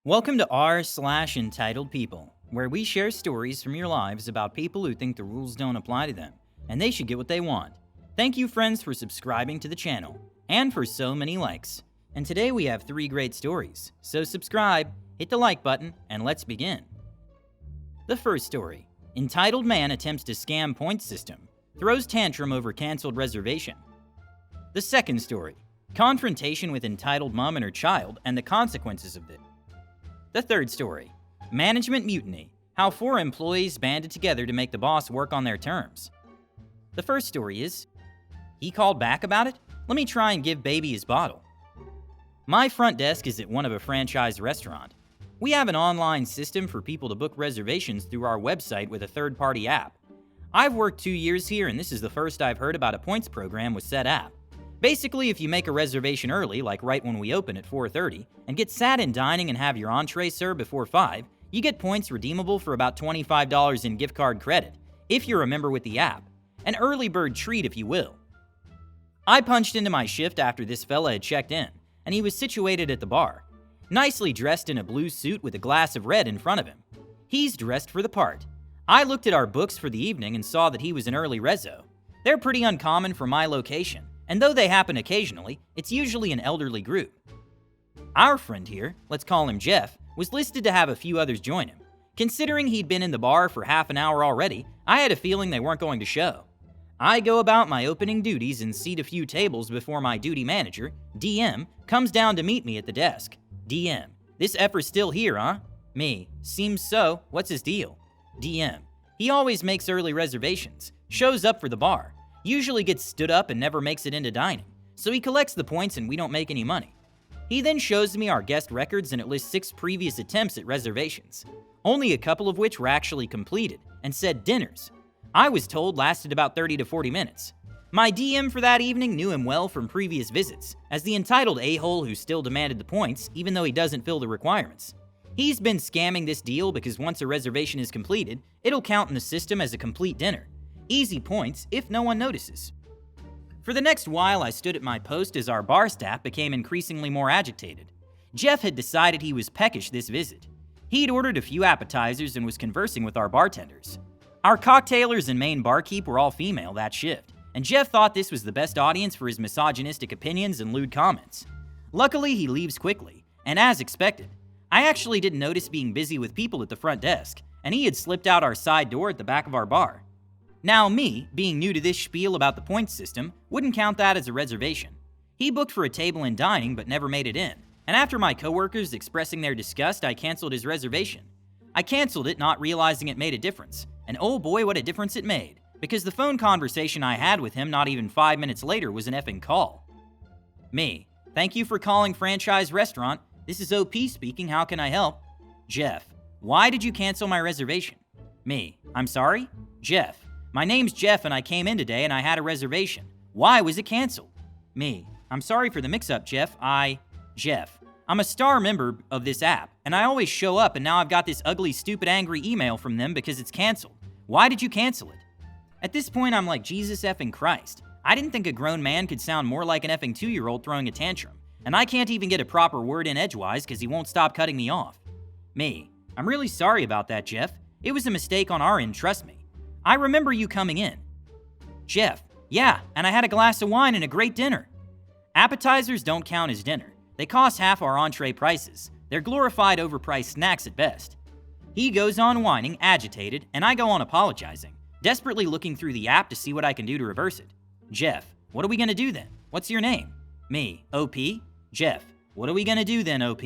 Welcome to r/entitled people, where we share stories from your lives about people who think the rules don't apply to them, and they should get what they want. Thank you, friends, for subscribing to the channel, and for so many likes. And today we have 3 great stories, so subscribe, hit the like button, and let's begin. The first story, entitled man attempts to scam points system, throws tantrum over canceled reservation. The second story, confrontation with entitled mom and her child and the consequences of it. The third story, management mutiny, how 4 employees banded together to make the boss work on their terms. The first story is, he called back about it? Let me try and give baby his bottle. My front desk is at one of a franchise restaurant. We have an online system for people to book reservations through our website with a third-party app. I've worked 2 years here, and this is the first I've heard about a points program with said app. Basically, if you make a reservation early, like right when we open at 4:30, and get sat in dining and have your entree served before 5, you get points redeemable for about $25 in gift card credit, if you're a member with the app. An early bird treat, if you will. I punched into my shift after this fella had checked in, and he was situated at the bar, nicely dressed in a blue suit with a glass of red in front of him. He's dressed for the part. I looked at our books for the evening and saw that he was an early rezo. They're pretty uncommon for my location, and though they happen occasionally, it's usually an elderly group. Our friend here, let's call him Jeff, was listed to have a few others join him. Considering he'd been in the bar for half an hour already, I had a feeling they weren't going to show. I go about my opening duties and seat a few tables before my duty manager, DM, comes down to meet me at the desk. DM, this effer's still here, huh? Me, seems so, what's his deal? DM, he always makes early reservations, shows up for the bar, usually gets stood up and never makes it into dining, so he collects the points and we don't make any money. He then shows me our guest records and it lists 6 previous attempts at reservations, only a couple of which were actually completed, and said dinners. I was told lasted about 30 to 40 minutes. My DM for that evening knew him well from previous visits, as the entitled a-hole who still demanded the points even though he doesn't fill the requirements. He's been scamming this deal because once a reservation is completed, it'll count in the system as a complete dinner. Easy points if no one notices. For the next while, I stood at my post as our bar staff became increasingly more agitated. Jeff had decided he was peckish this visit. He'd ordered a few appetizers and was conversing with our bartenders. Our cocktailers and main barkeep were all female that shift, and Jeff thought this was the best audience for his misogynistic opinions and lewd comments. Luckily, he leaves quickly, and as expected, I actually didn't notice being busy with people at the front desk, and he had slipped out our side door at the back of our bar. Now me, being new to this spiel about the points system, wouldn't count that as a reservation. He booked for a table in dining but never made it in, and after my coworkers expressing their disgust, I canceled his reservation. I canceled it not realizing it made a difference, and oh boy what a difference it made, because the phone conversation I had with him not even 5 minutes later was an effing call. Me, thank you for calling Franchise Restaurant, this is OP speaking, how can I help? Jeff, why did you cancel my reservation? Me, I'm sorry? Jeff, my name's Jeff and I came in today and I had a reservation. Why was it canceled? Me, I'm sorry for the mix-up, Jeff. Jeff, I'm a star member of this app and I always show up and now I've got this ugly, stupid, angry email from them because it's canceled. Why did you cancel it? At this point, I'm like, Jesus effing Christ. I didn't think a grown man could sound more like an effing 2-year-old throwing a tantrum. And I can't even get a proper word in edgewise because he won't stop cutting me off. Me, I'm really sorry about that, Jeff. It was a mistake on our end, trust me. I remember you coming in. Jeff, yeah, and I had a glass of wine and a great dinner. Appetizers don't count as dinner. They cost half our entree prices. They're glorified overpriced snacks at best. He goes on whining, agitated, and I go on apologizing, desperately looking through the app to see what I can do to reverse it. Jeff, what are we gonna do then? What's your name? Me, OP? Jeff, what are we gonna do then, OP?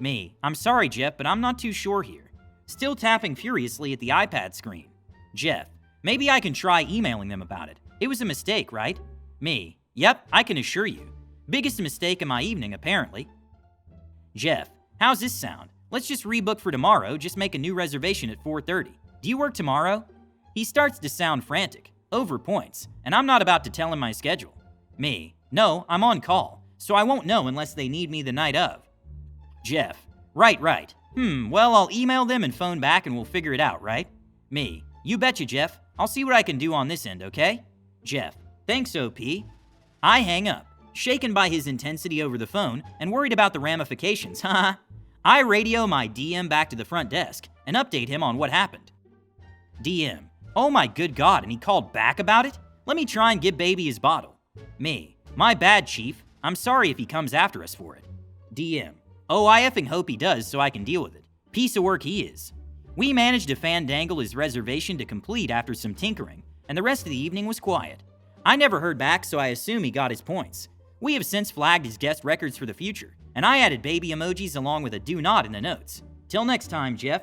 Me, I'm sorry, Jeff, but I'm not too sure here. Still tapping furiously at the iPad screen. Jeff, maybe I can try emailing them about it. It was a mistake, right? Me, yep, I can assure you. Biggest mistake of my evening, apparently. Jeff, how's this sound? Let's just rebook for tomorrow, just make a new reservation at 4:30. Do you work tomorrow? He starts to sound frantic, over points, and I'm not about to tell him my schedule. Me, no, I'm on call, so I won't know unless they need me the night of. Jeff, right. Well, I'll email them and phone back and we'll figure it out, right? Me, you betcha, Jeff. I'll see what I can do on this end, okay? Jeff, thanks, OP. I hang up, shaken by his intensity over the phone and worried about the ramifications, haha. I radio my DM back to the front desk and update him on what happened. DM: oh my good God, and he called back about it? Let me try and give baby his bottle. Me: my bad, chief. I'm sorry if he comes after us for it. DM: oh, I effing hope he does so I can deal with it. Piece of work he is. We managed to fandangle his reservation to complete after some tinkering, and the rest of the evening was quiet. I never heard back, so I assume he got his points. We have since flagged his guest records for the future, and I added baby emojis along with a do not in the notes. Till next time, Jeff.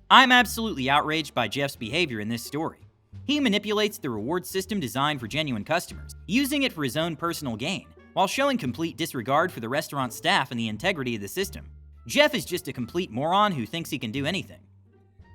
I'm absolutely outraged by Jeff's behavior in this story. He manipulates the reward system designed for genuine customers, using it for his own personal gain, while showing complete disregard for the restaurant staff and the integrity of the system. Jeff is just a complete moron who thinks he can do anything.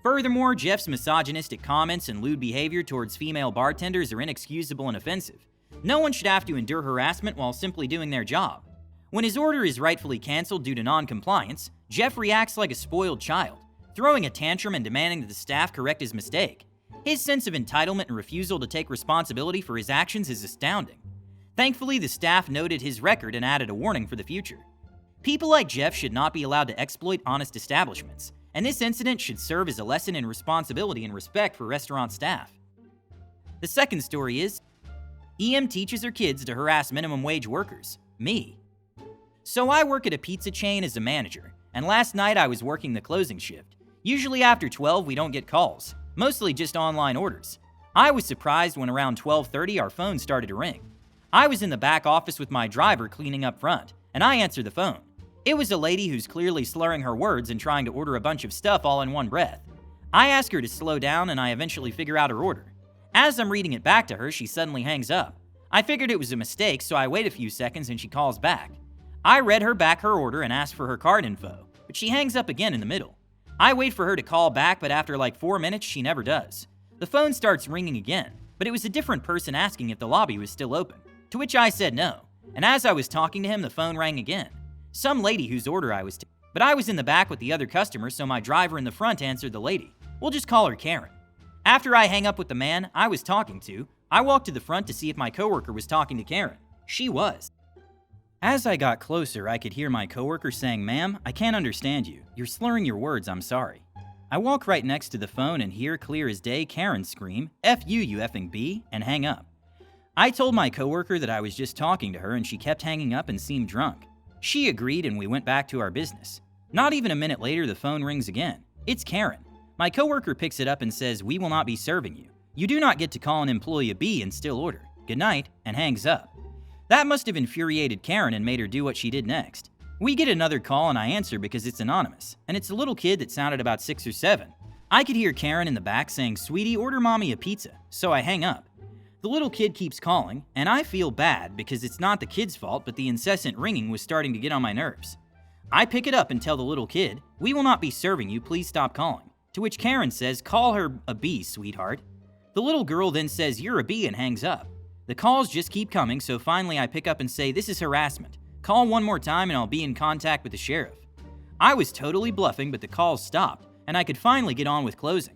Furthermore, Jeff's misogynistic comments and lewd behavior towards female bartenders are inexcusable and offensive. No one should have to endure harassment while simply doing their job. When his order is rightfully canceled due to non-compliance, Jeff reacts like a spoiled child, throwing a tantrum and demanding that the staff correct his mistake. His sense of entitlement and refusal to take responsibility for his actions is astounding. Thankfully, the staff noted his record and added a warning for the future. People like Jeff should not be allowed to exploit honest establishments, and this incident should serve as a lesson in responsibility and respect for restaurant staff. The second story is, EM teaches her kids to harass minimum wage workers. Me. So I work at a pizza chain as a manager, and last night I was working the closing shift. Usually after 12 we don't get calls, mostly just online orders. I was surprised when around 12:30 our phone started to ring. I was in the back office with my driver cleaning up front, and I answered the phone. It was a lady who's clearly slurring her words and trying to order a bunch of stuff all in one breath. I ask her to slow down and I eventually figure out her order. As I'm reading it back to her, she suddenly hangs up. I figured it was a mistake, so I wait a few seconds and she calls back. I read her back her order and asked for her card info, but she hangs up again in the middle. I wait for her to call back, but after like 4 minutes, she never does. The phone starts ringing again, but it was a different person asking if the lobby was still open, to which I said no, and as I was talking to him, the phone rang again. Some lady whose order I was taking, but I was in the back with the other customer, so my driver in the front answered the lady. We'll just call her Karen. After I hang up with the man I was talking to, I walked to the front to see if my coworker was talking to Karen. She was. As I got closer, I could hear my coworker saying, "Ma'am, I can't understand you. You're slurring your words, I'm sorry." I walk right next to the phone and hear clear as day Karen scream, "F you, you effing B," and hang up. I told my coworker that I was just talking to her and she kept hanging up and seemed drunk. She agreed and we went back to our business. Not even a minute later, the phone rings again. It's Karen. My coworker picks it up and says, "We will not be serving you. You do not get to call an employee a B and still order. Good night," and hangs up. That must have infuriated Karen and made her do what she did next. We get another call and I answer because it's anonymous, and it's a little kid that sounded about 6 or 7. I could hear Karen in the back saying, "Sweetie, order mommy a pizza," so I hang up. The little kid keeps calling, and I feel bad because it's not the kid's fault, but the incessant ringing was starting to get on my nerves. I pick it up and tell the little kid, "We will not be serving you, please stop calling." To which Karen says, "Call her a B, sweetheart." The little girl then says, "You're a B," and hangs up. The calls just keep coming, so finally I pick up and say, "This is harassment. Call one more time and I'll be in contact with the sheriff." I was totally bluffing, but the calls stopped, and I could finally get on with closing.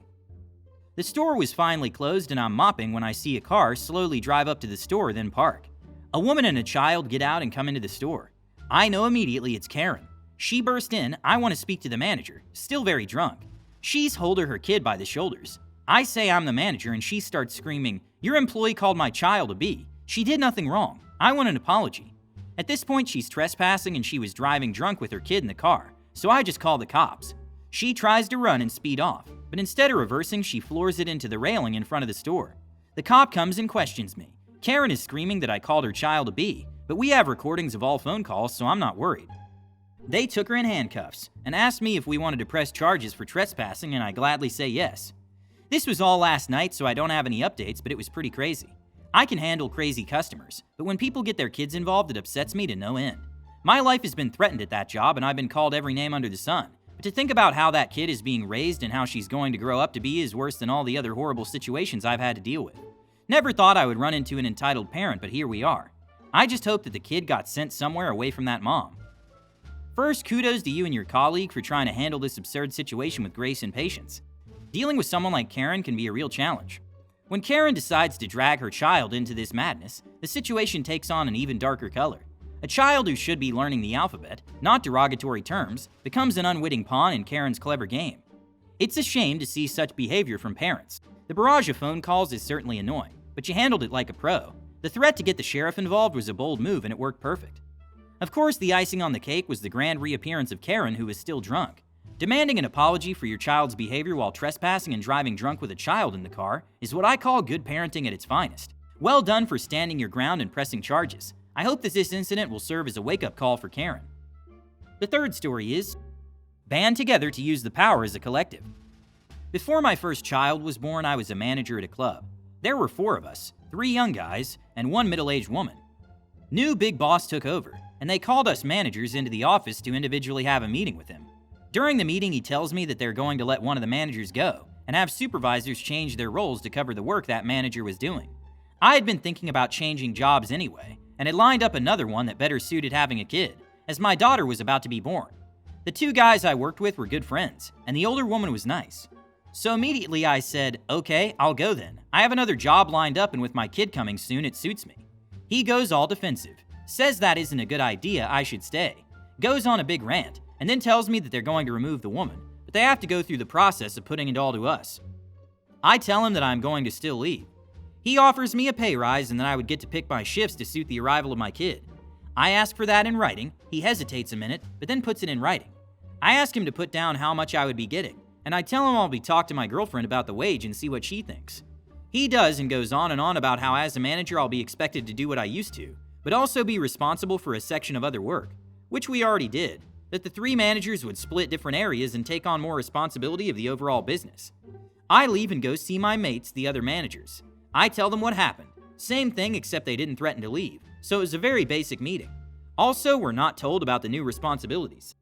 The store was finally closed and I'm mopping when I see a car slowly drive up to the store, then park. A woman and a child get out and come into the store. I know immediately it's Karen. She burst in, "I want to speak to the manager," still very drunk. She's holding her kid by the shoulders. I say I'm the manager and she starts screaming, "Your employee called my child a B. She did nothing wrong. I want an apology." At this point she's trespassing and she was driving drunk with her kid in the car, so I just call the cops. She tries to run and speed off, but instead of reversing, she floors it into the railing in front of the store. The cop comes and questions me. Karen is screaming that I called her child a B, but we have recordings of all phone calls, so I'm not worried. They took her in handcuffs and asked me if we wanted to press charges for trespassing, and I gladly say yes. This was all last night, so I don't have any updates, but it was pretty crazy. I can handle crazy customers, but when people get their kids involved, it upsets me to no end. My life has been threatened at that job, and I've been called every name under the sun. But to think about how that kid is being raised and how she's going to grow up to be is worse than all the other horrible situations I've had to deal with. Never thought I would run into an entitled parent, but here we are. I just hope that the kid got sent somewhere away from that mom. First, kudos to you and your colleague for trying to handle this absurd situation with grace and patience. Dealing with someone like Karen can be a real challenge. When Karen decides to drag her child into this madness, the situation takes on an even darker color. A child who should be learning the alphabet, not derogatory terms, becomes an unwitting pawn in Karen's clever game. It's a shame to see such behavior from parents. The barrage of phone calls is certainly annoying, but you handled it like a pro. The threat to get the sheriff involved was a bold move and it worked perfect. Of course, the icing on the cake was the grand reappearance of Karen, who was still drunk. Demanding an apology for your child's behavior while trespassing and driving drunk with a child in the car is what I call good parenting at its finest. Well done for standing your ground and pressing charges. I hope that this incident will serve as a wake-up call for Karen. The third story is, band together to use the power as a collective. Before my first child was born, I was a manager at a club. There were 4 of us, 3 young guys, and 1 middle-aged woman. New big boss took over, and they called us managers into the office to individually have a meeting with him. During the meeting, he tells me that they're going to let one of the managers go and have supervisors change their roles to cover the work that manager was doing. I had been thinking about changing jobs anyway, and had lined up another one that better suited having a kid, as my daughter was about to be born. The 2 guys I worked with were good friends, and the older woman was nice. So immediately I said, okay, I'll go then. I have another job lined up, and with my kid coming soon, it suits me. He goes all defensive, says that isn't a good idea, I should stay, goes on a big rant, and then tells me that they're going to remove the woman, but they have to go through the process of putting it all to us. I tell him that I'm going to still leave. He offers me a pay rise and that I would get to pick my shifts to suit the arrival of my kid. I ask for that in writing. He hesitates a minute, but then puts it in writing. I ask him to put down how much I would be getting, and I tell him I'll be talk to my girlfriend about the wage and see what she thinks. He does and goes on and on about how as a manager I'll be expected to do what I used to, but also be responsible for a section of other work, which we already did, that the 3 managers would split different areas and take on more responsibility of the overall business. I leave and go see my mates, the other managers. I tell them what happened. Same thing, except they didn't threaten to leave, so it was a very basic meeting. Also, we're not told about the new responsibilities.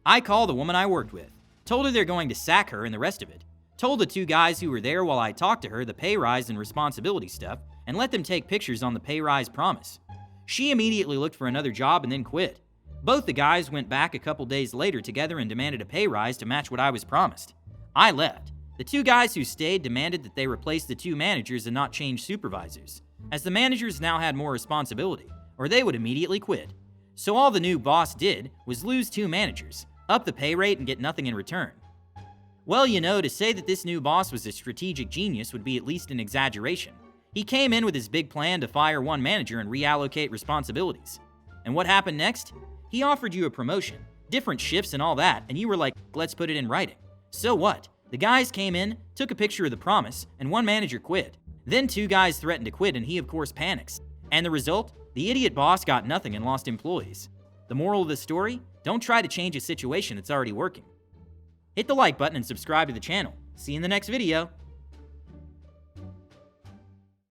I call the woman I worked with, told her they're going to sack her and the rest of it, told the 2 guys who were there while I talked to her the pay rise and responsibility stuff, and let them take pictures on the pay rise promise. She immediately looked for another job and then quit. Both the guys went back a couple days later together and demanded a pay rise to match what I was promised. I left. The 2 guys who stayed demanded that they replace the 2 managers and not change supervisors, as the managers now had more responsibility, or they would immediately quit. So all the new boss did was lose 2 managers, up the pay rate, and get nothing in return. Well, to say that this new boss was a strategic genius would be at least an exaggeration. He came in with his big plan to fire 1 manager and reallocate responsibilities. And what happened next? He offered you a promotion, different shifts and all that, and you were like, let's put it in writing. So what? The guys came in, took a picture of the promise, and 1 manager quit. Then 2 guys threatened to quit, and he of course panics. And the result? The idiot boss got nothing and lost employees. The moral of the story? Don't try to change a situation that's already working. Hit the like button and subscribe to the channel. See you in the next video.